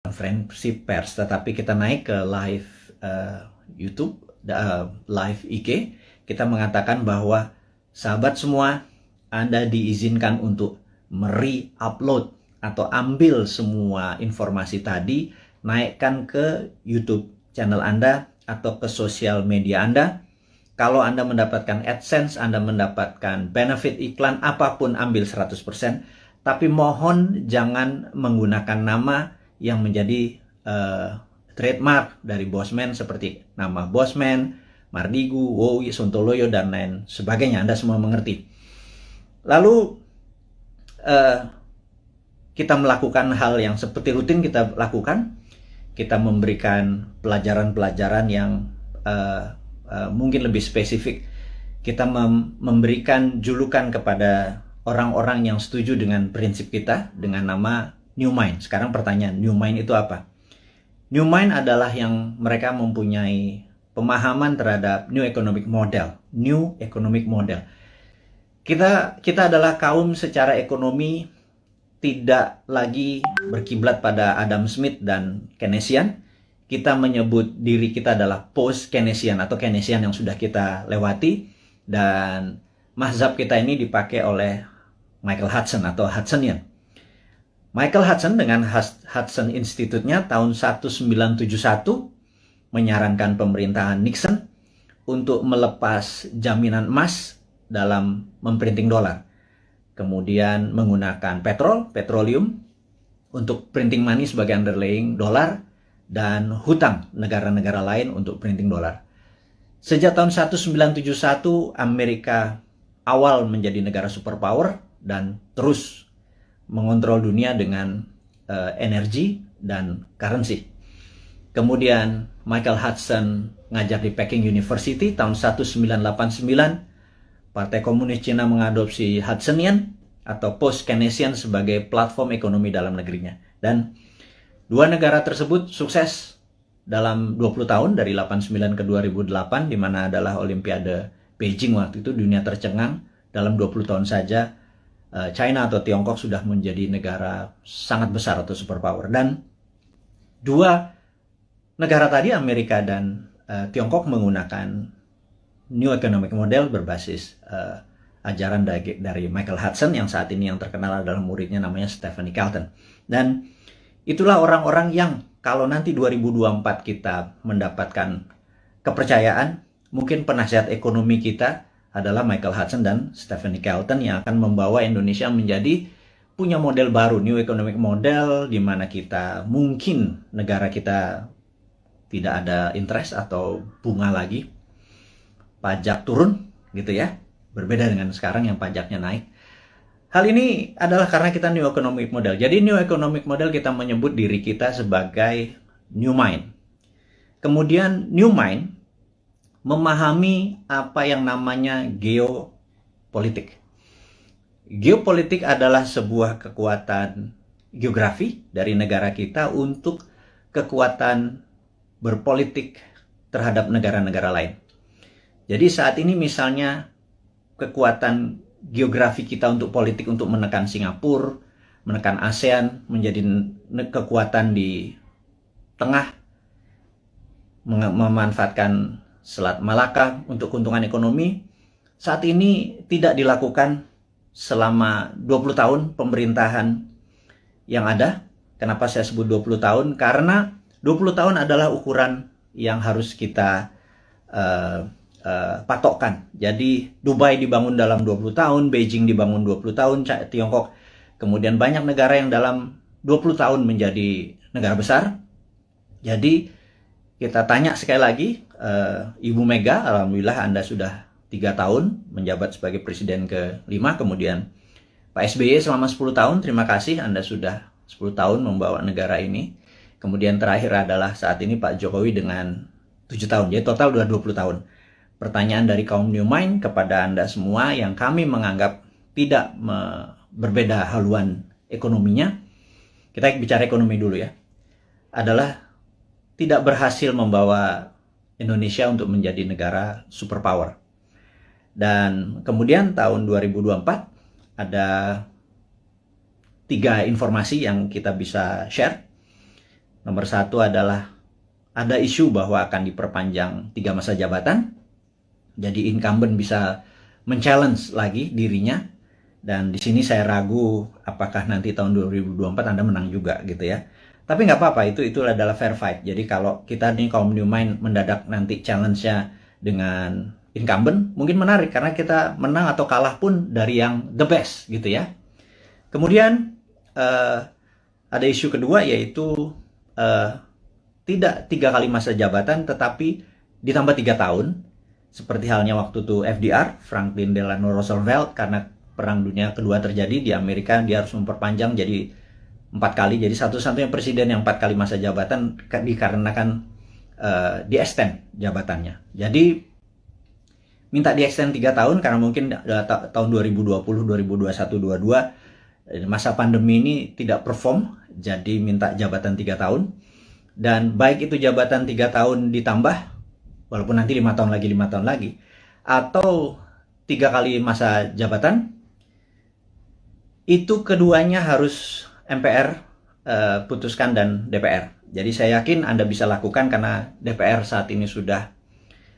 konferensi pers, tetapi kita naik ke live YouTube, live IG, kita mengatakan bahwa sahabat semua, Anda diizinkan untuk upload atau ambil semua informasi tadi, naikkan ke YouTube channel Anda atau ke sosial media Anda. Kalau Anda mendapatkan AdSense, Anda mendapatkan benefit iklan, apapun ambil 100%. Tapi mohon jangan menggunakan nama yang menjadi trademark dari Bosman seperti nama Bosman, Mardigu, Wowi, Sontoloyo, dan lain sebagainya. Anda semua mengerti. Lalu kita melakukan hal yang seperti rutin kita lakukan. Kita memberikan pelajaran-pelajaran yang mungkin lebih spesifik. Kita memberikan julukan kepada orang-orang yang setuju dengan prinsip kita dengan nama New Mind. Sekarang pertanyaan, New Mind itu apa? New Mind adalah yang mereka mempunyai pemahaman terhadap New Economic Model. New Economic Model. Kita adalah kaum secara ekonomi tidak lagi berkiblat pada Adam Smith dan Keynesian. Kita menyebut diri kita adalah post-Keynesian atau Keynesian yang sudah kita lewati. Dan mazhab kita ini dipakai oleh Michael Hudson atau Hudsonian. Michael Hudson dengan Hudson Institute-nya tahun 1971 menyarankan pemerintahan Nixon untuk melepas jaminan emas dalam memprinting dolar. Kemudian menggunakan petroleum untuk printing money sebagai underlying dolar, dan hutang negara-negara lain untuk printing dolar. Sejak tahun 1971, Amerika awal menjadi negara superpower dan terus mengontrol dunia dengan energi dan currency. Kemudian Michael Hudson ngajar di Peking University tahun 1989. Partai Komunis Cina mengadopsi Hudsonian atau post-Keynesian sebagai platform ekonomi dalam negerinya. Dan dua negara tersebut sukses dalam 20 tahun dari 89 ke 2008, di mana adalah Olimpiade Beijing waktu itu. Dunia tercengang dalam 20 tahun saja. China atau Tiongkok sudah menjadi negara sangat besar atau superpower. Dan dua negara tadi, Amerika dan Tiongkok, menggunakan New Economic Model berbasis ajaran dari Michael Hudson yang saat ini yang terkenal adalah muridnya namanya Stephanie Kelton. Dan itulah orang-orang yang kalau nanti 2024 kita mendapatkan kepercayaan, mungkin penasihat ekonomi kita adalah Michael Hudson dan Stephanie Kelton yang akan membawa Indonesia menjadi punya model baru, New Economic Model, di mana kita mungkin negara kita tidak ada interest atau bunga lagi, pajak turun gitu ya, berbeda dengan sekarang yang pajaknya naik. Hal ini adalah karena kita New Economic Model. Jadi New Economic Model kita menyebut diri kita sebagai New Mind. Kemudian New Mind memahami apa yang namanya geopolitik. Geopolitik adalah sebuah kekuatan geografi dari negara kita untuk kekuatan berpolitik terhadap negara-negara lain. Jadi saat ini misalnya kekuatan geografi kita untuk politik untuk menekan Singapura, menekan ASEAN, menjadi kekuatan di tengah, memanfaatkan Selat Malaka untuk keuntungan ekonomi, saat ini tidak dilakukan selama 20 tahun pemerintahan yang ada. Kenapa saya sebut 20 tahun? Karena 20 tahun adalah ukuran yang harus kita patokkan. Jadi Dubai dibangun dalam 20 tahun, Beijing dibangun 20 tahun, Tiongkok, kemudian banyak negara yang dalam 20 tahun menjadi negara besar. Jadi kita tanya sekali lagi, Ibu Mega, alhamdulillah Anda sudah 3 tahun menjabat sebagai presiden ke-5, kemudian Pak SBY selama 10 tahun, terima kasih Anda sudah 10 tahun membawa negara ini. Kemudian terakhir adalah saat ini Pak Jokowi dengan 7 tahun, jadi total sudah 20 tahun. Pertanyaan dari kaum New Mind kepada Anda semua yang kami menganggap tidak berbeda haluan ekonominya, kita bicara ekonomi dulu ya, adalah tidak berhasil membawa Indonesia untuk menjadi negara superpower. Dan kemudian tahun 2024 ada 3 informasi yang kita bisa share. Nomor satu adalah ada isu bahwa akan diperpanjang 3 masa jabatan. Jadi incumbent bisa men-challenge lagi dirinya. Dan di sini saya ragu apakah nanti tahun 2024 Anda menang juga gitu ya. Tapi nggak apa-apa, itu adalah fair fight. Jadi kalau kita nih kaum New Mind mendadak nanti challenge-nya dengan incumbent, mungkin menarik karena kita menang atau kalah pun dari yang the best gitu ya. Kemudian ada isu kedua yaitu tidak 3 kali masa jabatan tetapi ditambah 3 tahun. Seperti halnya waktu itu FDR, Franklin Delano Roosevelt, karena Perang Dunia Kedua terjadi di Amerika, dia harus memperpanjang jadi 4 kali. Jadi satu-satunya presiden yang 4 kali masa jabatan dikarenakan di-extend jabatannya. Jadi minta di-extend 3 tahun karena mungkin tahun 2020, 2021, 2022 masa pandemi ini tidak perform, jadi minta jabatan 3 tahun. Dan baik itu jabatan 3 tahun ditambah, walaupun nanti 5 tahun lagi, atau 3 kali masa jabatan, itu keduanya harus MPR putuskan dan DPR. Jadi saya yakin Anda bisa lakukan karena DPR saat ini sudah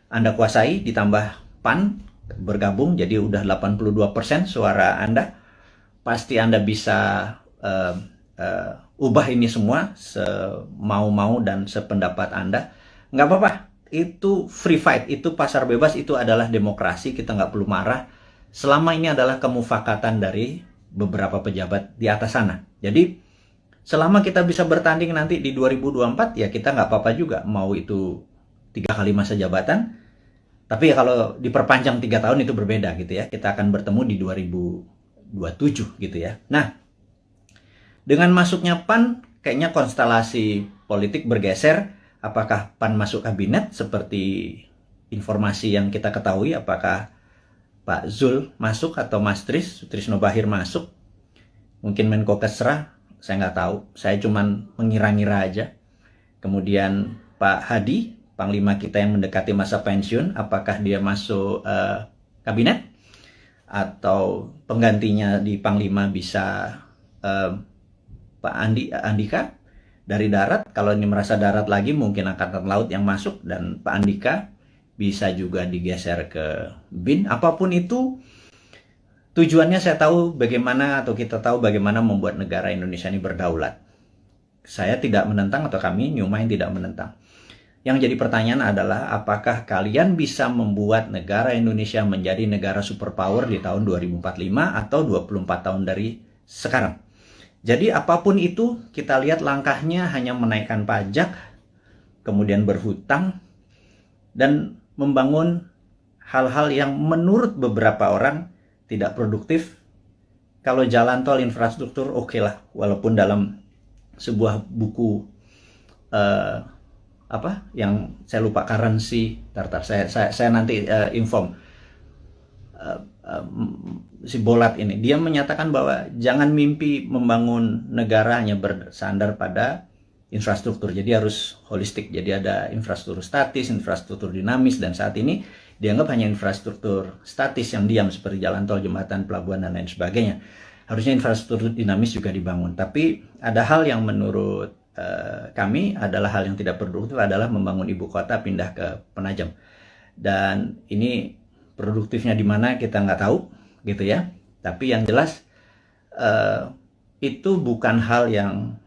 Anda kuasai, ditambah PAN bergabung, jadi udah 82% suara Anda. Pasti Anda bisa ubah ini semua semau-mau dan sependapat Anda. Nggak apa-apa, itu free fight, itu pasar bebas, itu adalah demokrasi, kita nggak perlu marah. Selama ini adalah kemufakatan dari beberapa pejabat di atas sana. Jadi selama kita bisa bertanding nanti di 2024, ya kita nggak apa-apa juga mau itu 3 kali masa jabatan. Tapi ya kalau diperpanjang 3 tahun itu berbeda gitu ya. Kita akan bertemu di 2027 gitu ya. Nah, dengan masuknya PAN, kayaknya konstelasi politik bergeser. Apakah PAN masuk kabinet seperti informasi yang kita ketahui? Apakah Pak Zul masuk atau Mas Trisno Bahir masuk? Mungkin Menko Kesra, saya nggak tahu. Saya cuman mengira-ngira aja. Kemudian Pak Hadi, Panglima kita yang mendekati masa pensiun, apakah dia masuk kabinet? Atau penggantinya di Panglima bisa Pak Andika dari darat. Kalau ini merasa darat lagi, mungkin Angkatan Laut yang masuk, dan Pak Andika bisa juga digeser ke BIN. Apapun itu, tujuannya saya tahu bagaimana, atau kita tahu bagaimana membuat negara Indonesia ini berdaulat. Saya tidak menentang, atau kami New Mind tidak menentang. Yang jadi pertanyaan adalah, apakah kalian bisa membuat negara Indonesia menjadi negara superpower di tahun 2045 atau 24 tahun dari sekarang? Jadi apapun itu, kita lihat langkahnya hanya menaikkan pajak, kemudian berhutang, dan membangun hal-hal yang menurut beberapa orang tidak produktif. Kalau jalan tol, infrastruktur, oke lah. Walaupun dalam sebuah buku yang saya lupa, currency, saya nanti inform, si Bolat ini, dia menyatakan bahwa jangan mimpi membangun negara hanya bersandar pada infrastruktur, jadi harus holistik. Jadi ada infrastruktur statis, infrastruktur dinamis, dan saat ini dianggap hanya infrastruktur statis yang diam seperti jalan tol, jembatan, pelabuhan, dan lain sebagainya. Harusnya infrastruktur dinamis juga dibangun. Tapi ada hal yang menurut kami adalah hal yang tidak produktif, adalah membangun ibu kota pindah ke Penajam. Dan ini produktifnya di mana kita nggak tahu gitu ya. Tapi yang jelas itu bukan hal yang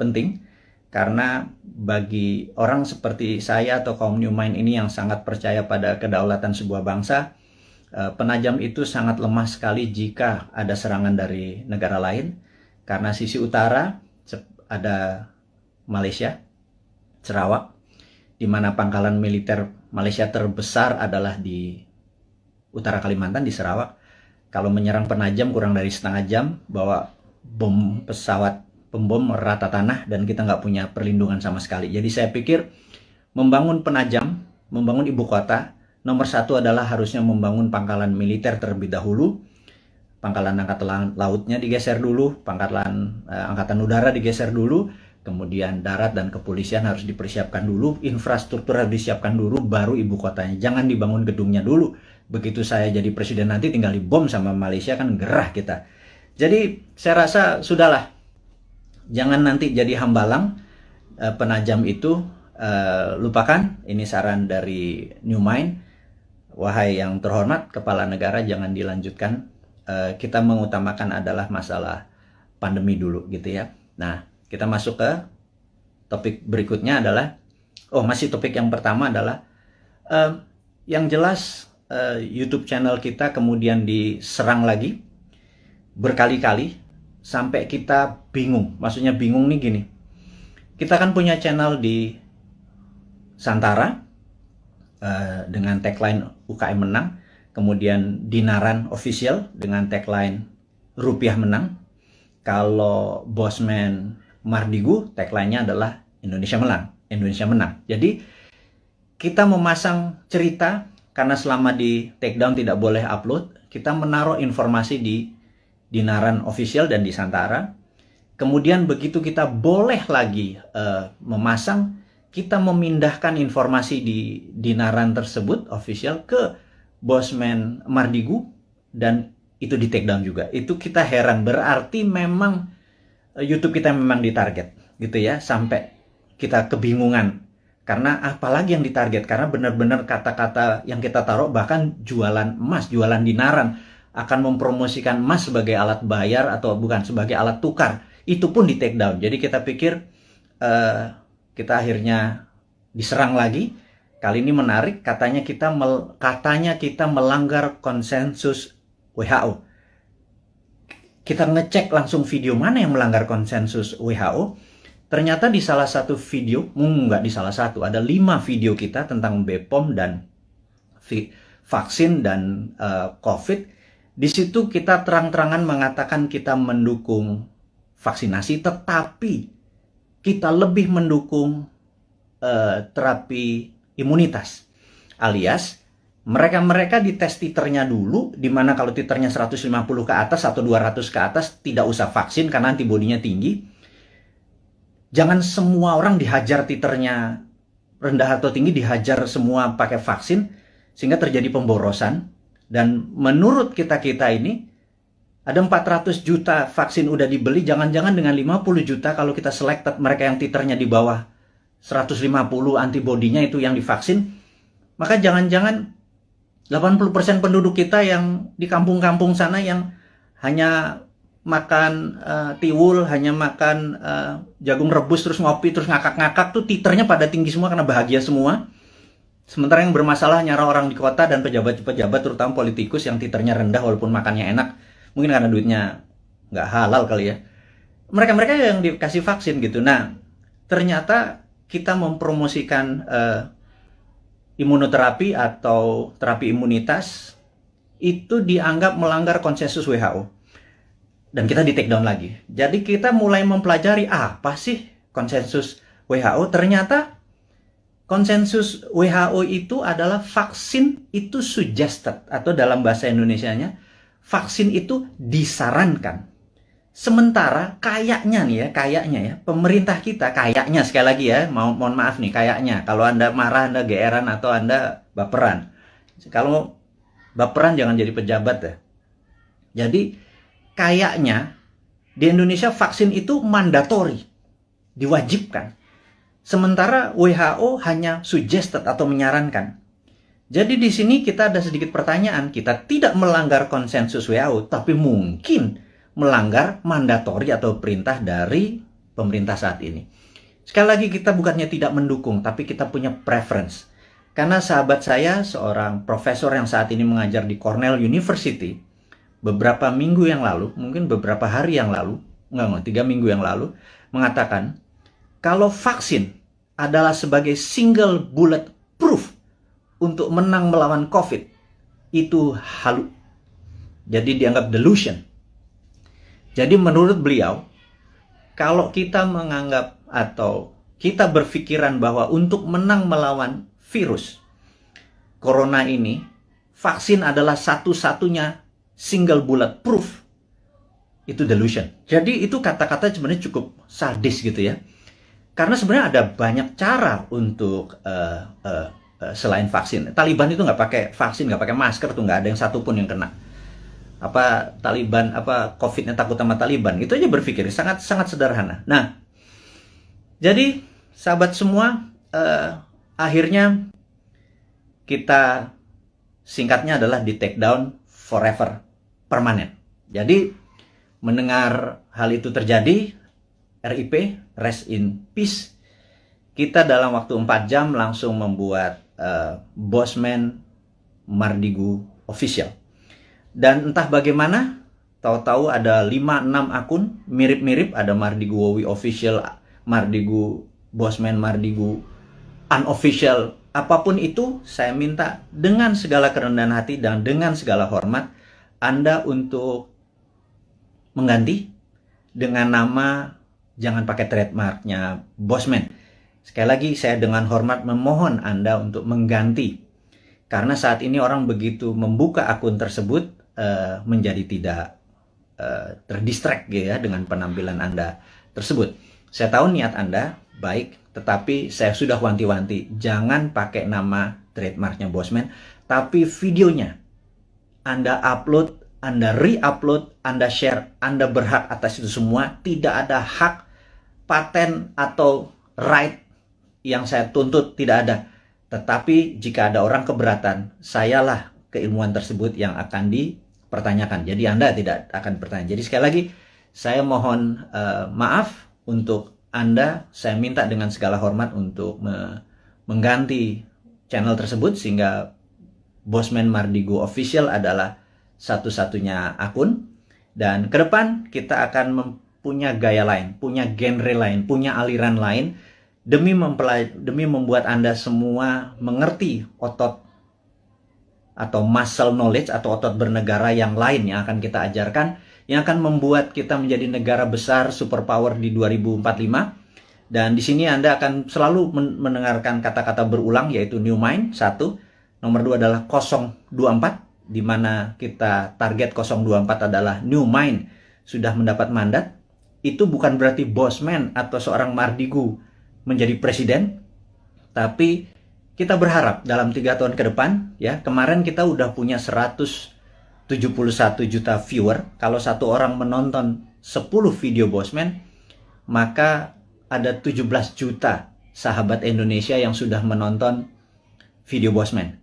penting, karena bagi orang seperti saya atau kaum New Mind ini yang sangat percaya pada kedaulatan sebuah bangsa, Penajam itu sangat lemah sekali jika ada serangan dari negara lain. Karena sisi utara ada Malaysia, Sarawak, di mana pangkalan militer Malaysia terbesar adalah di utara Kalimantan, di Sarawak. Kalau menyerang Penajam kurang dari setengah jam, bawa bom pesawat pembom rata tanah, dan kita nggak punya perlindungan sama sekali. Jadi saya pikir membangun Penajam, membangun ibu kota, nomor satu adalah harusnya membangun pangkalan militer terlebih dahulu. Pangkalan angkatan lautnya digeser dulu, pangkalan angkatan udara digeser dulu, kemudian darat dan kepolisian harus dipersiapkan dulu, infrastruktur harus disiapkan dulu, baru ibu kotanya. Jangan dibangun gedungnya dulu. Begitu saya jadi presiden nanti tinggal dibom sama Malaysia, kan gerah kita. Jadi saya rasa sudahlah. Jangan nanti jadi hambalang penajam itu lupakan. Ini saran dari New Mind. Wahai yang terhormat kepala negara, jangan dilanjutkan. Kita mengutamakan adalah masalah pandemi dulu gitu ya. Nah, kita masuk ke topik berikutnya adalah, masih topik yang pertama adalah yang jelas YouTube channel kita kemudian diserang lagi berkali-kali sampai kita bingung. Maksudnya bingung nih gini. Kita kan punya channel di Santara dengan tagline UKM menang, kemudian Dinaran Official dengan tagline Rupiah menang. Kalau Bosman Mardigu tagline-nya adalah Indonesia menang. Jadi kita memasang cerita karena selama di takedown tidak boleh upload, kita menaruh informasi di Dinaran Official dan di Santara. Kemudian begitu kita boleh lagi memasang, kita memindahkan informasi di Dinaran tersebut official ke Bosman Mardigu dan itu di takedown juga. Itu kita heran, berarti memang YouTube kita memang ditarget gitu ya, sampai kita kebingungan. Karena apalagi yang ditarget, karena benar-benar kata-kata yang kita taruh, bahkan jualan emas, jualan dinaran, akan mempromosikan emas sebagai alat bayar atau bukan, sebagai alat tukar. Itu pun di take down. Jadi kita pikir kita akhirnya diserang lagi. Kali ini menarik, katanya kita melanggar konsensus WHO. Kita ngecek langsung video mana yang melanggar konsensus WHO. Ternyata di salah satu video, nggak di salah satu, ada 5 video kita tentang BPOM dan vaksin dan COVID. Di situ kita terang-terangan mengatakan kita mendukung vaksinasi, tetapi kita lebih mendukung terapi imunitas. Alias, mereka dites titernya dulu, di mana kalau titernya 150 ke atas atau 200 ke atas, tidak usah vaksin karena antibodinya tinggi. Jangan semua orang dihajar titernya rendah atau tinggi, dihajar semua pakai vaksin, sehingga terjadi pemborosan. Dan menurut kita ini, ada 400 juta vaksin udah dibeli, jangan-jangan dengan 50 juta kalau kita selected mereka yang titernya di bawah 150 antibodinya itu yang divaksin, maka jangan-jangan 80% penduduk kita yang di kampung-kampung sana yang hanya makan tiwul, hanya makan jagung rebus, terus ngopi, terus ngakak-ngakak tuh titernya pada tinggi semua karena bahagia semua. Sementara yang bermasalah nyara orang di kota dan pejabat-pejabat, terutama politikus yang titernya rendah walaupun makannya enak. Mungkin karena duitnya nggak halal kali ya. Mereka-mereka yang dikasih vaksin gitu. Nah, ternyata kita mempromosikan imunoterapi atau terapi imunitas itu dianggap melanggar konsensus WHO. Dan kita di take down lagi. Jadi kita mulai mempelajari apa sih konsensus WHO. Ternyata konsensus WHO itu adalah vaksin itu suggested, atau dalam bahasa Indonesianya, vaksin itu disarankan. Sementara kayaknya ya, pemerintah kita kayaknya, sekali lagi ya, mohon maaf nih, kayaknya, kalau Anda marah, Anda geeran, atau Anda baperan. Kalau baperan jangan jadi pejabat ya. Jadi, kayaknya di Indonesia vaksin itu mandatori, diwajibkan. Sementara WHO hanya suggested atau menyarankan. Jadi di sini kita ada sedikit pertanyaan. Kita tidak melanggar konsensus WHO, tapi mungkin melanggar mandatori atau perintah dari pemerintah saat ini. Sekali lagi, kita bukannya tidak mendukung, tapi kita punya preference. Karena sahabat saya, seorang profesor yang saat ini mengajar di Cornell University, beberapa minggu yang lalu, mungkin beberapa hari yang lalu, 3 minggu yang lalu, mengatakan, kalau vaksin adalah sebagai single bullet proof untuk menang melawan COVID, itu halu. Jadi dianggap delusion. Jadi menurut beliau, kalau kita menganggap atau kita berpikiran bahwa untuk menang melawan virus corona ini, vaksin adalah satu-satunya single bullet proof, itu delusion. Jadi itu kata-kata sebenarnya cukup sadis gitu ya. Karena sebenarnya ada banyak cara untuk selain vaksin. Taliban itu nggak pakai vaksin, nggak pakai masker tuh, nggak ada yang satupun yang kena. COVID-nya takut sama Taliban. Itu aja berpikir sangat sederhana. Nah, jadi sahabat semua, akhirnya kita singkatnya adalah di take down forever, permanen. Jadi mendengar hal itu terjadi, RIP, rest in peace, kita dalam waktu 4 jam langsung membuat Bosman Mardigu official. Dan entah bagaimana, tahu-tahu ada 5-6 akun mirip-mirip, ada Mardigu Wowi official, Mardigu Bosman Mardigu unofficial. Apapun itu, saya minta dengan segala kerendahan hati dan dengan segala hormat Anda untuk mengganti dengan nama, jangan pakai trademarknya Bosman. Sekali lagi, saya dengan hormat memohon Anda untuk mengganti. Karena saat ini orang begitu membuka akun tersebut menjadi tidak terdistract ya dengan penampilan Anda tersebut. Saya tahu niat Anda baik, tetapi saya sudah wanti-wanti, jangan pakai nama trademarknya Bosman, tapi videonya Anda upload, Anda re-upload, Anda share, Anda berhak atas itu semua. Tidak ada hak paten atau right yang saya tuntut, tidak ada. Tetapi jika ada orang keberatan, sayalah keilmuan tersebut yang akan dipertanyakan. Jadi Anda tidak akan bertanya. Jadi sekali lagi, saya mohon maaf untuk Anda. Saya minta dengan segala hormat untuk mengganti channel tersebut, sehingga Bosman Mardigu official adalah satu-satunya akun. Dan ke depan kita akan punya gaya lain, punya genre lain, punya aliran lain, demi membuat Anda semua mengerti otot atau muscle knowledge atau otot bernegara yang lain yang akan kita ajarkan, yang akan membuat kita menjadi negara besar superpower di 2045. Dan di sini Anda akan selalu mendengarkan kata-kata berulang, yaitu New Mind 1, nomor 2 adalah 024, di mana kita target 024 adalah New Mind sudah mendapat mandat. Itu bukan berarti Bosman atau seorang Mardigu menjadi presiden, tapi kita berharap dalam 3 tahun ke depan, ya, kemarin kita udah punya 171 juta viewer. Kalau satu orang menonton 10 video Bosman, maka ada 17 juta sahabat Indonesia yang sudah menonton video Bosman.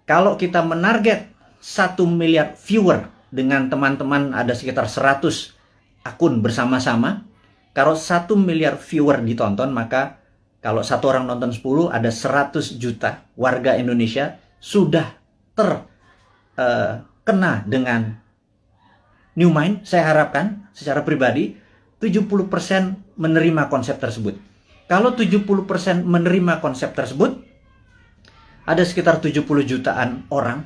Kalau kita menarget 1 miliar viewer dengan teman-teman, ada sekitar 100 akun bersama-sama. Kalau 1 miliar viewer ditonton, maka kalau satu orang nonton 10, ada 100 juta warga Indonesia sudah terkena dengan New Mind. Saya harapkan secara pribadi 70% menerima konsep tersebut. Kalau 70% menerima konsep tersebut, ada sekitar 70 jutaan orang.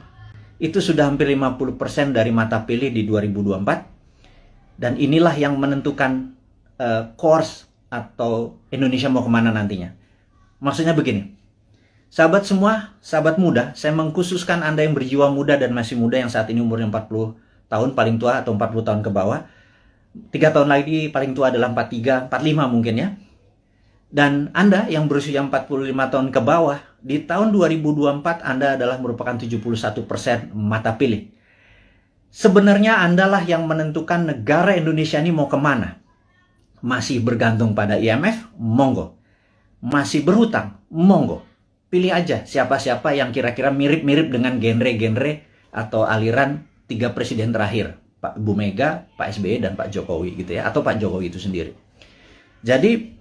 Itu sudah hampir 50% dari mata pilih di 2024. Dan inilah yang menentukan course atau Indonesia mau kemana nantinya. Maksudnya begini, sahabat semua, sahabat muda, saya mengkhususkan Anda yang berjiwa muda dan masih muda, yang saat ini umurnya 40 tahun paling tua atau 40 tahun ke bawah. 3 tahun lagi paling tua adalah 43, 45 mungkin ya. Dan Anda yang berusia 45 tahun ke bawah, di tahun 2024 Anda adalah merupakan 71% mata pilih. Sebenarnya Andalah yang menentukan negara Indonesia ini mau kemana. Masih bergantung pada IMF? Monggo. Masih berhutang? Monggo. Pilih aja siapa-siapa yang kira-kira mirip-mirip dengan genre-genre atau aliran 3 presiden terakhir. Pak Bu Mega, Pak SBY, dan Pak Jokowi gitu ya. Atau Pak Jokowi itu sendiri. Jadi,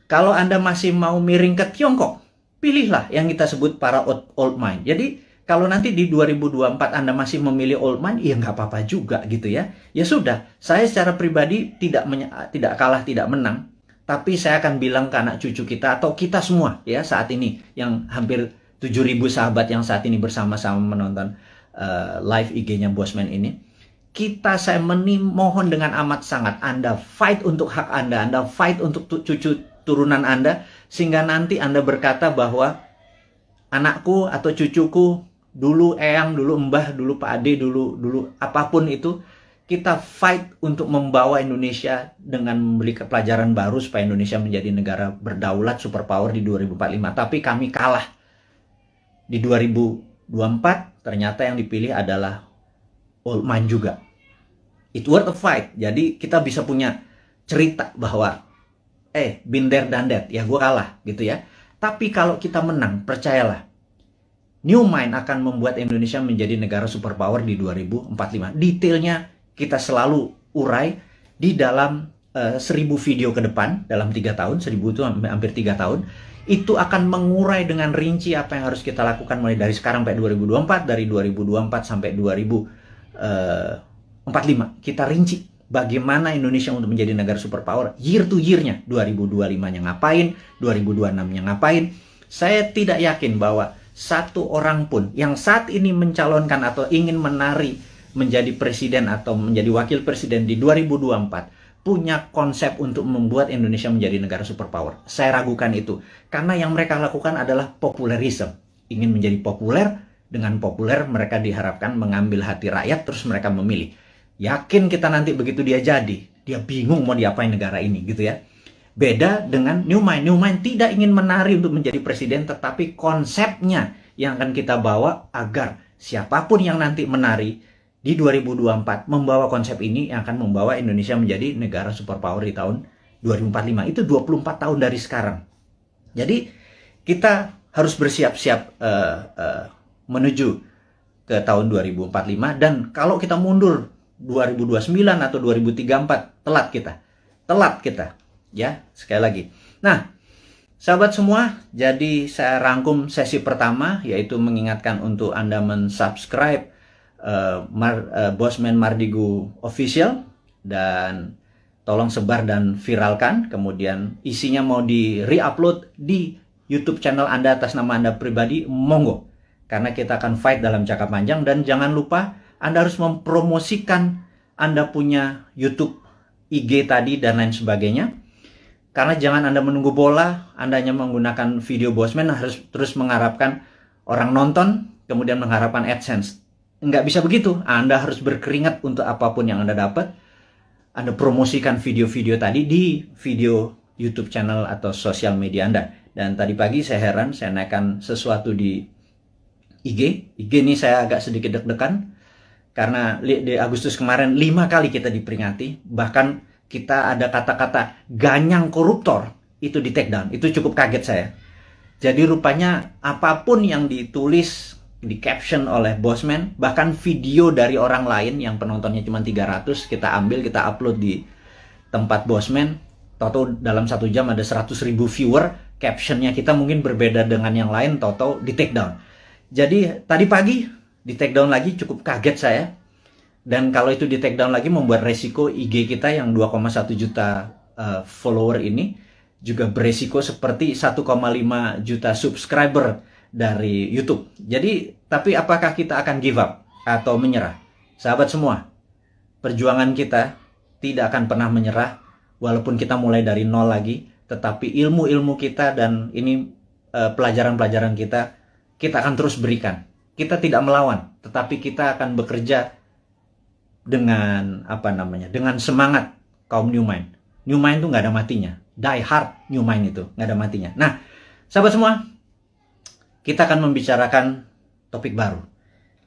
kalau Anda masih mau miring ke Tiongkok, pilihlah yang kita sebut para old mind. Jadi, kalau nanti di 2024 Anda masih memilih old mind, ya nggak apa-apa juga gitu ya. Ya sudah, saya secara pribadi tidak kalah, tidak menang. Tapi saya akan bilang ke anak cucu kita atau kita semua ya saat ini, yang hampir 7.000 sahabat yang saat ini bersama-sama menonton live IG-nya Bosman ini. Saya mohon dengan amat sangat, Anda fight untuk hak Anda fight untuk cucu turunan Anda, sehingga nanti Anda berkata bahwa anakku atau cucuku, dulu eyang, dulu mbah, dulu Pak Ade, dulu apapun itu, kita fight untuk membawa Indonesia dengan memberi pelajaran baru supaya Indonesia menjadi negara berdaulat superpower di 2045. Tapi kami kalah. Di 2024 ternyata yang dipilih adalah old mind juga. It worth a fight. Jadi kita bisa punya cerita bahwa been there done that, ya gue kalah gitu ya. Tapi kalau kita menang, percayalah, New Mind akan membuat Indonesia menjadi negara superpower di 2045. Detailnya kita selalu urai di dalam 1000 video ke depan, dalam 3 tahun, 1000 itu hampir 3 tahun, itu akan mengurai dengan rinci apa yang harus kita lakukan mulai dari sekarang sampai 2024, dari 2024 sampai 2045. Kita rinci bagaimana Indonesia untuk menjadi negara superpower year to year-nya. 2025-nya ngapain, 2026-nya ngapain. Saya tidak yakin bahwa satu orang pun yang saat ini mencalonkan atau ingin menari menjadi presiden atau menjadi wakil presiden di 2024 punya konsep untuk membuat Indonesia menjadi negara superpower. Saya ragukan itu. Karena yang mereka lakukan adalah populerisme. Ingin menjadi populer, dengan populer mereka diharapkan mengambil hati rakyat, terus mereka memilih. Yakin kita nanti begitu dia jadi, dia bingung mau diapain negara ini gitu ya. Beda dengan New Mind. New Mind tidak ingin menari untuk menjadi presiden, tetapi konsepnya yang akan kita bawa agar siapapun yang nanti menari di 2024 membawa konsep ini yang akan membawa Indonesia menjadi negara superpower di tahun 2045. Itu 24 tahun dari sekarang. Jadi kita harus bersiap-siap menuju ke tahun 2045, dan kalau kita mundur 2029 atau 2034 telat kita ya, sekali lagi. Nah, sahabat semua, jadi saya rangkum sesi pertama, yaitu mengingatkan untuk Anda mensubscribe Bosman Mardigu Official, dan tolong sebar dan viralkan. Kemudian isinya mau di re-upload di YouTube channel Anda atas nama Anda pribadi, monggo. Karena kita akan fight dalam jangka panjang. Dan jangan lupa Anda harus mempromosikan Anda punya YouTube, IG tadi, dan lain sebagainya. Karena jangan Anda menunggu bola, Anda hanya menggunakan video Bosman, harus terus mengharapkan orang nonton, kemudian mengharapkan AdSense. Nggak bisa begitu. Anda harus berkeringat untuk apapun yang Anda dapat. Anda promosikan video-video tadi di video YouTube channel atau sosial media Anda. Dan tadi pagi saya heran, saya naikkan sesuatu di IG. IG ini saya agak sedikit deg-degan. Karena di Agustus kemarin 5 kali kita diperingati. Bahkan kita ada kata-kata ganyang koruptor, itu di take down. Itu cukup kaget saya. Jadi rupanya apapun yang ditulis, di caption oleh Bosman, bahkan video dari orang lain yang penontonnya cuma 300, kita ambil, kita upload di tempat Bosman, toto dalam 1 jam ada 100.000 viewer, captionnya kita mungkin berbeda dengan yang lain, toto di take down. Jadi tadi pagi di take down lagi, cukup kaget saya. Dan kalau itu di take down lagi membuat resiko IG kita yang 2,1 juta follower ini juga beresiko seperti 1,5 juta subscriber dari YouTube. Jadi, tapi apakah kita akan give up atau menyerah? Sahabat semua, perjuangan kita tidak akan pernah menyerah walaupun kita mulai dari nol lagi, tetapi ilmu-ilmu kita dan ini pelajaran-pelajaran kita akan terus berikan. Kita tidak melawan, tetapi kita akan bekerja dengan dengan semangat kaum New Mind. New Mind itu nggak ada matinya. Die hard New Mind itu nggak ada matinya. Nah, sahabat semua, kita akan membicarakan topik baru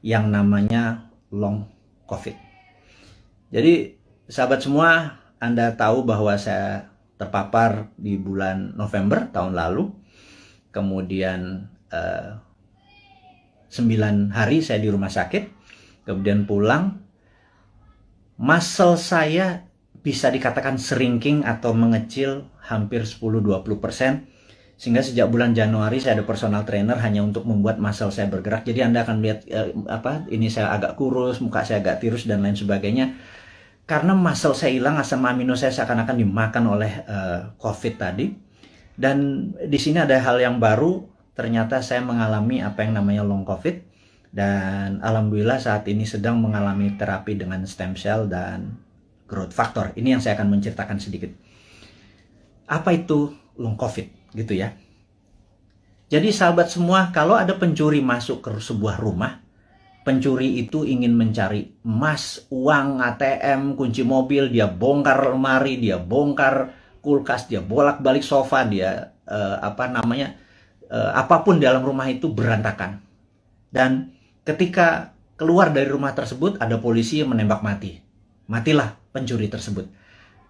yang namanya long COVID. Jadi, sahabat semua, Anda tahu bahwa saya terpapar di bulan November tahun lalu. Kemudian 9 hari saya di rumah sakit. Kemudian pulang. Muscle saya bisa dikatakan shrinking atau mengecil hampir 10-20%. Sehingga sejak bulan Januari saya ada personal trainer hanya untuk membuat muscle saya bergerak. Jadi Anda akan lihat ini saya agak kurus, muka saya agak tirus dan lain sebagainya. Karena muscle saya hilang, asam amino saya seakan-akan dimakan oleh COVID tadi. Dan di sini ada hal yang baru, ternyata saya mengalami apa yang namanya long COVID. Dan alhamdulillah saat ini sedang mengalami terapi dengan stem cell dan growth factor. Ini yang saya akan menceritakan sedikit. Apa itu long COVID? Gitu ya. Jadi sahabat semua, kalau ada pencuri masuk ke sebuah rumah, pencuri itu ingin mencari emas, uang, ATM, kunci mobil, dia bongkar lemari, dia bongkar kulkas, dia bolak-balik sofa, dia apapun di dalam rumah itu berantakan. Dan ketika keluar dari rumah tersebut, ada polisi yang menembak mati. Matilah pencuri tersebut.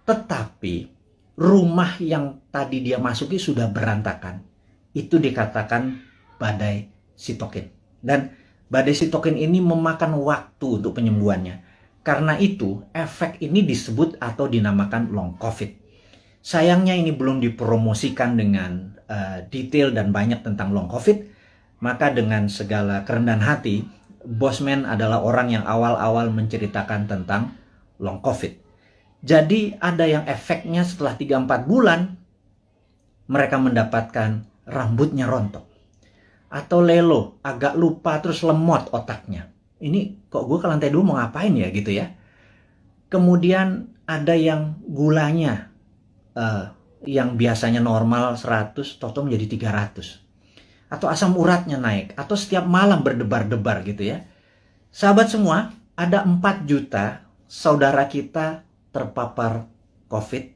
Tetapi rumah yang tadi dia masuki sudah berantakan. Itu dikatakan badai sitokin. Dan badai sitokin ini memakan waktu untuk penyembuhannya. Karena itu, efek ini disebut atau dinamakan long COVID. Sayangnya ini belum dipromosikan dengan detail dan banyak tentang long COVID. Maka dengan segala kerendahan hati, Bosman adalah orang yang awal-awal menceritakan tentang long COVID. Jadi ada yang efeknya setelah 3-4 bulan, mereka mendapatkan rambutnya rontok. Atau lelo, agak lupa terus lemot otaknya. Ini kok gue ke lantai 2 mau ngapain ya gitu ya. Kemudian ada yang gulanya yang biasanya normal 100 toto menjadi 300. Atau asam uratnya naik. Atau setiap malam berdebar-debar gitu ya. Sahabat semua, ada 4 juta saudara kita terpapar COVID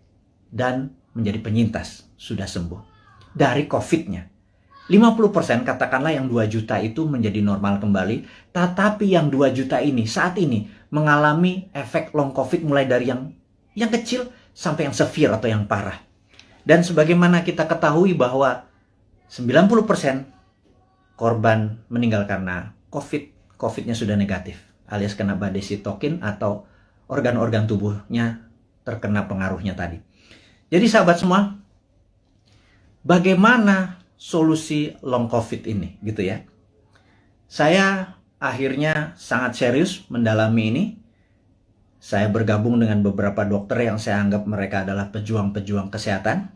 dan menjadi penyintas. Sudah sembuh. Dari COVID-nya. 50% katakanlah yang 2 juta itu menjadi normal kembali. Tetapi yang 2 juta ini saat ini mengalami efek long COVID mulai dari yang kecil sampai yang severe atau yang parah. Dan sebagaimana kita ketahui bahwa 90% korban meninggal karena COVID-nya sudah negatif. Alias kena badai sitokin atau organ-organ tubuhnya terkena pengaruhnya tadi. Jadi sahabat semua, bagaimana solusi long COVID ini gitu ya. Saya akhirnya sangat serius mendalami ini. Saya bergabung dengan beberapa dokter yang saya anggap mereka adalah pejuang-pejuang kesehatan.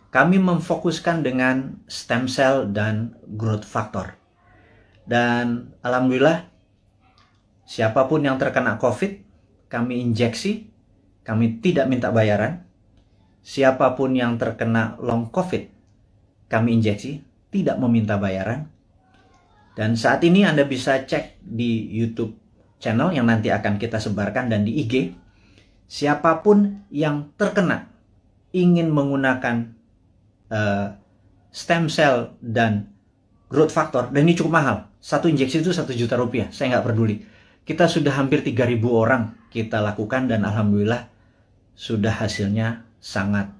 Kami memfokuskan dengan stem cell dan growth factor. Dan alhamdulillah siapapun yang terkena COVID, kami injeksi, kami tidak minta bayaran. Siapapun yang terkena long COVID, kami injeksi, tidak meminta bayaran. Dan saat ini Anda bisa cek di YouTube channel yang nanti akan kita sebarkan dan di IG. Siapapun yang terkena ingin menggunakan stem cell dan growth factor, dan ini cukup mahal. Satu injeksi itu 1 juta rupiah, saya nggak peduli. Kita sudah hampir 3.000 orang kita lakukan dan alhamdulillah sudah hasilnya sangat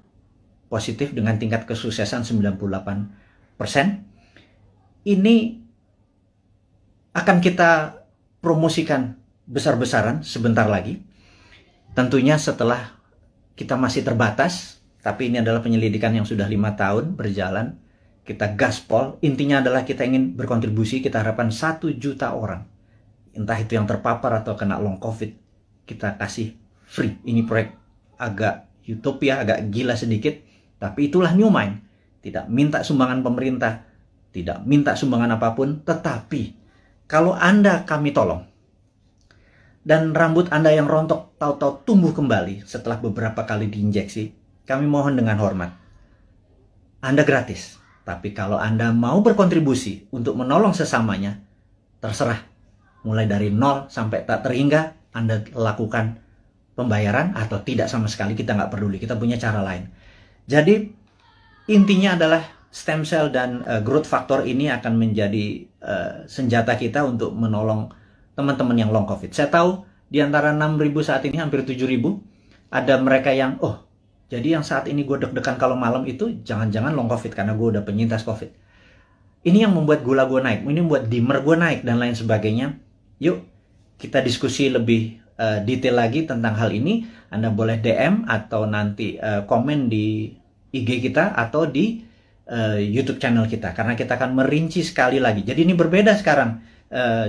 positif dengan tingkat kesuksesan 98%. Ini akan kita promosikan besar-besaran sebentar lagi. Tentunya setelah kita masih terbatas, tapi ini adalah penyelidikan yang sudah 5 tahun berjalan. Kita gaspol, intinya adalah kita ingin berkontribusi, kita harapkan 1 juta orang. Entah itu yang terpapar atau kena long COVID, kita kasih free. Ini proyek agak utopia, agak gila sedikit. Tapi itulah New Mind. Tidak minta sumbangan pemerintah, tidak minta sumbangan apapun, tetapi kalau Anda kami tolong, dan rambut Anda yang rontok tahu-tahu tumbuh kembali setelah beberapa kali diinjeksi, kami mohon dengan hormat. Anda gratis. Tapi kalau Anda mau berkontribusi untuk menolong sesamanya, terserah. Mulai dari 0 sampai tak terhingga, Anda lakukan pembayaran atau tidak sama sekali, kita nggak peduli. Kita punya cara lain. Jadi intinya adalah stem cell dan growth factor ini akan menjadi senjata kita untuk menolong teman-teman yang long COVID. Saya tahu di antara 6.000 saat ini hampir 7.000 ada mereka yang jadi yang saat ini gue deg-degan kalau malam itu jangan-jangan long COVID karena gue udah penyintas COVID. Ini yang membuat gula gue naik, ini membuat dimmer gue naik dan lain sebagainya. Yuk kita diskusi lebih detail lagi tentang hal ini. Anda boleh DM atau nanti komen di IG kita atau di YouTube channel kita. Karena kita akan merinci sekali lagi. Jadi ini berbeda sekarang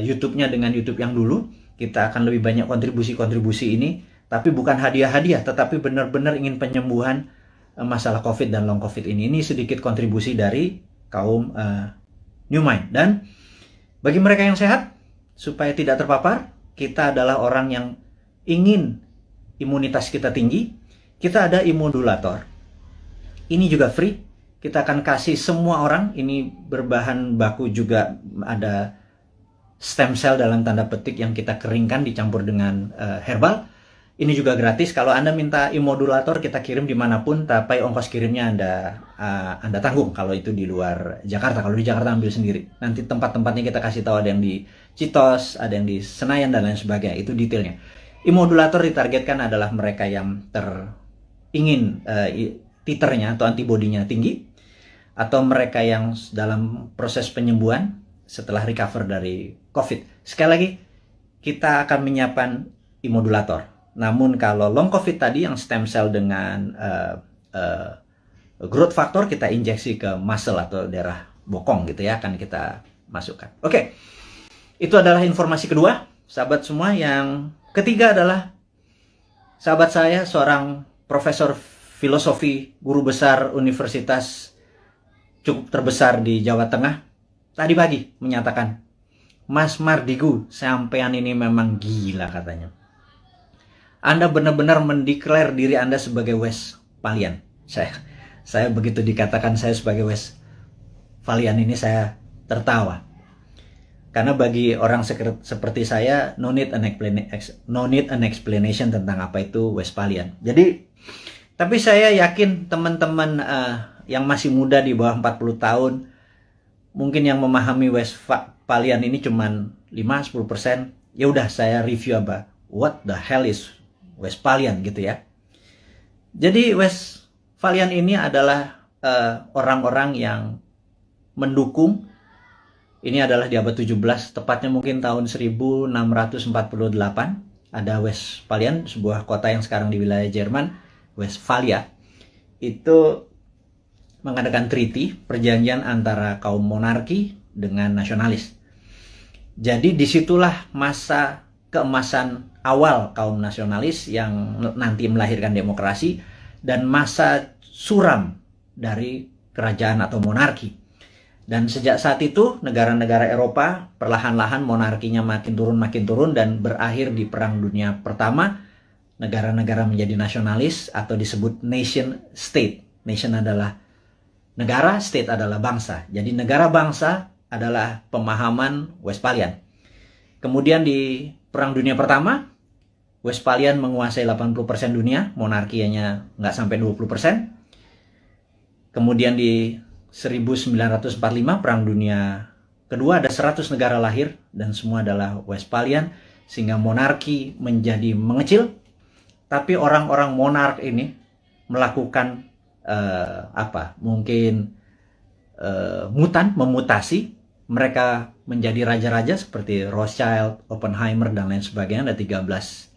YouTube-nya dengan YouTube yang dulu. Kita akan lebih banyak kontribusi-kontribusi ini. Tapi bukan hadiah-hadiah, tetapi benar-benar ingin penyembuhan masalah COVID dan long COVID ini. Ini sedikit kontribusi dari kaum New Mind. Dan bagi mereka yang sehat, supaya tidak terpapar, kita adalah orang yang ingin imunitas kita tinggi. Kita ada immodulator. Ini juga free. Kita akan kasih semua orang. Ini berbahan baku juga ada stem cell dalam tanda petik yang kita keringkan dicampur dengan herbal. Ini juga gratis. Kalau Anda minta immodulator, kita kirim dimanapun, tapi ongkos kirimnya Anda tanggung. Kalau itu di luar Jakarta, kalau di Jakarta ambil sendiri. Nanti tempat-tempatnya kita kasih tahu, ada yang di Citos, ada yang di Senayan dan lain sebagainya. Itu detailnya. Immodulator ditargetkan adalah mereka yang ingin titernya atau antibodinya tinggi, atau mereka yang dalam proses penyembuhan setelah recover dari COVID. Sekali lagi, kita akan menyiapkan immodulator. Namun kalau long COVID tadi yang stem cell dengan growth factor, kita injeksi ke muscle atau daerah bokong gitu ya, akan kita masukkan. Oke, itu adalah informasi kedua, sahabat semua. Yang ketiga adalah sahabat saya, seorang profesor filosofi, guru besar universitas cukup terbesar di Jawa Tengah, tadi pagi menyatakan, Mas Mardigu, sampean ini memang gila katanya. Anda benar-benar mendeklar diri Anda sebagai Westphalian. Saya begitu dikatakan saya sebagai Westphalian ini saya tertawa. Karena bagi orang seperti saya, no need an explanation tentang apa itu Westphalian. Jadi, tapi saya yakin teman-teman yang masih muda di bawah 40 tahun, mungkin yang memahami Westphalian ini cuman 5-10%. Ya udah, saya review apa what the hell is Westphalian gitu ya. Jadi Westphalian ini adalah orang-orang yang mendukung. Ini adalah di abad 17, tepatnya mungkin tahun 1648. Ada Westphalian, sebuah kota yang sekarang di wilayah Jerman, Westphalia. Itu mengadakan treaty, perjanjian antara kaum monarki dengan nasionalis. Jadi disitulah masa keemasan awal kaum nasionalis yang nanti melahirkan demokrasi, dan masa suram dari kerajaan atau monarki. Dan sejak saat itu negara-negara Eropa perlahan-lahan monarkinya makin turun dan berakhir di Perang Dunia Pertama. Negara-negara menjadi nasionalis atau disebut nation state. Nation adalah negara, state adalah bangsa. Jadi negara bangsa adalah pemahaman Westphalian. Kemudian di Perang Dunia Pertama, Westphalian menguasai 80% dunia, monarkinya nggak sampai 20%. Kemudian di 1945 Perang Dunia Kedua, ada 100 negara lahir dan semua adalah Westphalian, sehingga monarki menjadi mengecil. Tapi orang-orang monark ini melakukan memutasi. Mereka menjadi raja-raja seperti Rothschild, Oppenheimer, dan lain sebagainya. Ada 13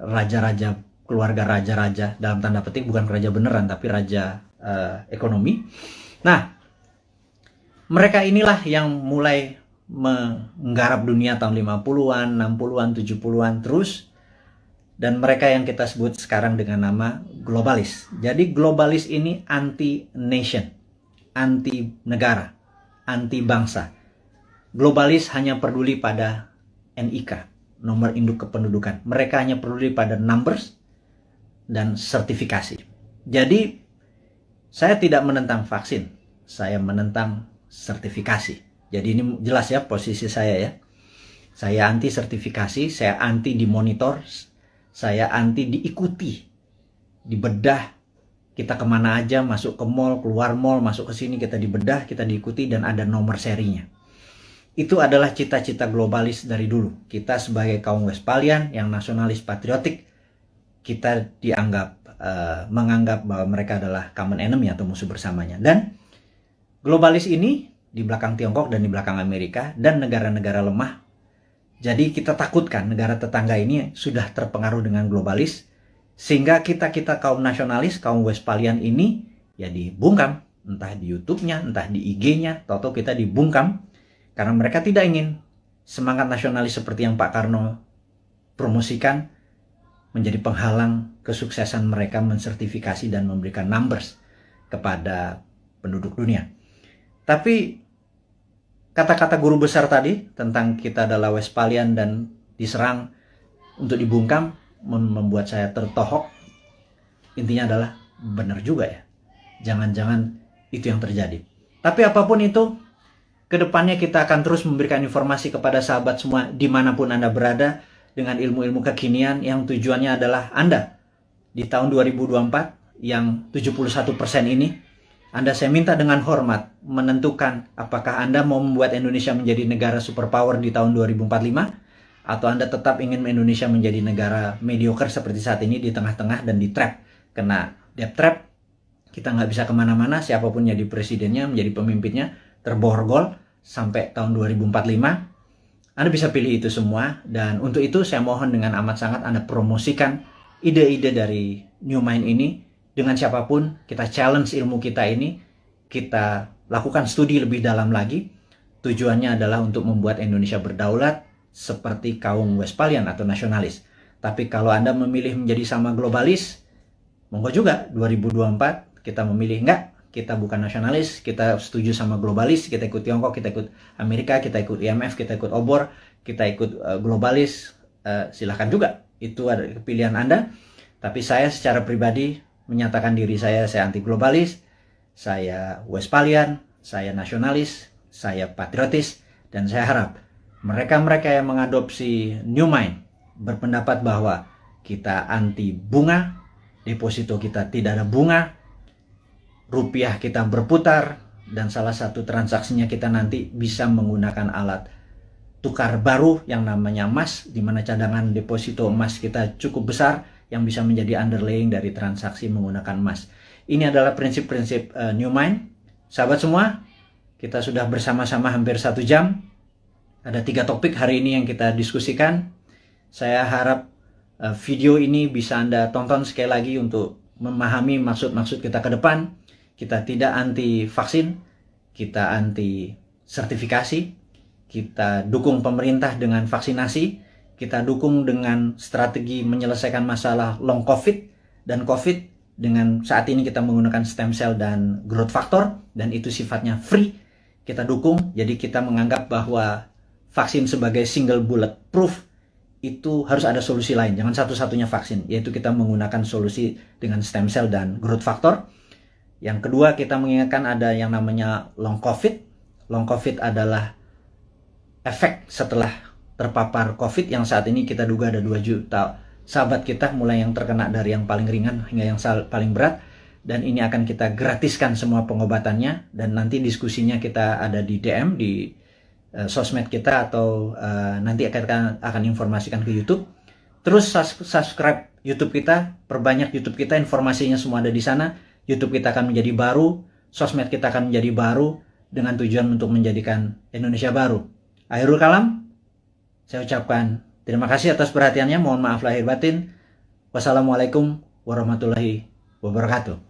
raja-raja, keluarga raja-raja, dalam tanda petik, bukan raja beneran, tapi raja ekonomi. Nah, mereka inilah yang mulai menggarap dunia tahun 50-an, 60-an, 70-an terus. Dan mereka yang kita sebut sekarang dengan nama globalis. Jadi globalis ini anti-nation, anti-negara, anti-bangsa. Globalis hanya peduli pada NIK, nomor induk kependudukan. Mereka hanya peduli pada numbers dan sertifikasi. Jadi saya tidak menentang vaksin, saya menentang sertifikasi. Jadi ini jelas ya posisi saya ya. Saya anti sertifikasi, saya anti dimonitor, saya anti diikuti, dibedah. Kita kemana aja, masuk ke mall, keluar mall, masuk ke sini, kita dibedah, kita diikuti, dan ada nomor serinya. Itu adalah cita-cita globalis dari dulu. Kita sebagai kaum Westphalian yang nasionalis patriotik, kita menganggap bahwa mereka adalah common enemy atau musuh bersamanya. Dan globalis ini di belakang Tiongkok dan di belakang Amerika dan negara-negara lemah. Jadi kita takutkan negara tetangga ini sudah terpengaruh dengan globalis, sehingga kita kaum nasionalis, kaum Westphalian ini ya dibungkam, entah di YouTube-nya, entah di IG-nya, tahu-tahu kita dibungkam karena mereka tidak ingin semangat nasionalis seperti yang Pak Karno promosikan menjadi penghalang kesuksesan mereka mensertifikasi dan memberikan numbers kepada penduduk dunia. Tapi kata-kata guru besar tadi tentang kita adalah Westphalian dan diserang untuk dibungkam membuat saya tertohok. Intinya adalah benar juga ya. Jangan-jangan itu yang terjadi. Tapi apapun itu, kedepannya kita akan terus memberikan informasi kepada sahabat semua dimanapun Anda berada dengan ilmu-ilmu kekinian yang tujuannya adalah Anda di tahun 2024 yang 71% ini, saya minta dengan hormat menentukan apakah Anda mau membuat Indonesia menjadi negara superpower di tahun 2045 atau Anda tetap ingin Indonesia menjadi negara mediocre seperti saat ini di tengah-tengah dan di trap kena debt trap, kita nggak bisa kemana-mana, siapapun jadi presidennya, menjadi pemimpinnya, terborgol sampai tahun 2045. Anda bisa pilih itu semua, dan untuk itu saya mohon dengan amat sangat Anda promosikan ide-ide dari New Mind ini dengan siapapun. Kita challenge ilmu kita ini, kita lakukan studi lebih dalam lagi. Tujuannya adalah untuk membuat Indonesia berdaulat seperti kaum Westphalian atau nasionalis. Tapi kalau Anda memilih menjadi sama globalis, monggo juga 2024 kita memilih enggak, kita bukan nasionalis, kita setuju sama globalis, kita ikut Tiongkok, kita ikut Amerika, kita ikut IMF, kita ikut obor, kita ikut globalis, silahkan juga. Itu ada pilihan Anda. Tapi saya secara pribadi menyatakan diri saya anti globalis, saya Westphalian, saya nasionalis, saya patriotis, dan saya harap mereka-mereka yang mengadopsi New Mind berpendapat bahwa kita anti bunga, deposito kita tidak ada bunga, rupiah kita berputar, dan salah satu transaksinya kita nanti bisa menggunakan alat tukar baru yang namanya emas, di mana cadangan deposito emas kita cukup besar yang bisa menjadi underlying dari transaksi menggunakan emas. Ini adalah prinsip-prinsip New Mind. Sahabat semua, kita sudah bersama-sama hampir 1 jam. Ada 3 topik hari ini yang kita diskusikan. Saya harap video ini bisa Anda tonton sekali lagi untuk memahami maksud-maksud kita ke depan. Kita tidak anti vaksin, kita anti sertifikasi, kita dukung pemerintah dengan vaksinasi, kita dukung dengan strategi menyelesaikan masalah long COVID dan COVID dengan saat ini kita menggunakan stem cell dan growth factor, dan itu sifatnya free, kita dukung. Jadi kita menganggap bahwa vaksin sebagai single bullet proof, itu harus ada solusi lain, jangan satu-satunya vaksin, yaitu kita menggunakan solusi dengan stem cell dan growth factor. Yang kedua, kita mengingatkan ada yang namanya long COVID. Long COVID adalah efek setelah terpapar COVID yang saat ini kita duga ada 2 juta sahabat kita, mulai yang terkena dari yang paling ringan hingga yang paling berat. Dan ini akan kita gratiskan semua pengobatannya, dan nanti diskusinya kita ada di DM, di sosmed kita, atau nanti akan informasikan ke YouTube. Terus subscribe YouTube kita, perbanyak YouTube kita, informasinya semua ada di sana. YouTube kita akan menjadi baru, sosmed kita akan menjadi baru, dengan tujuan untuk menjadikan Indonesia baru. Akhirul kalam, saya ucapkan terima kasih atas perhatiannya, mohon maaf lahir batin. Wassalamualaikum warahmatullahi wabarakatuh.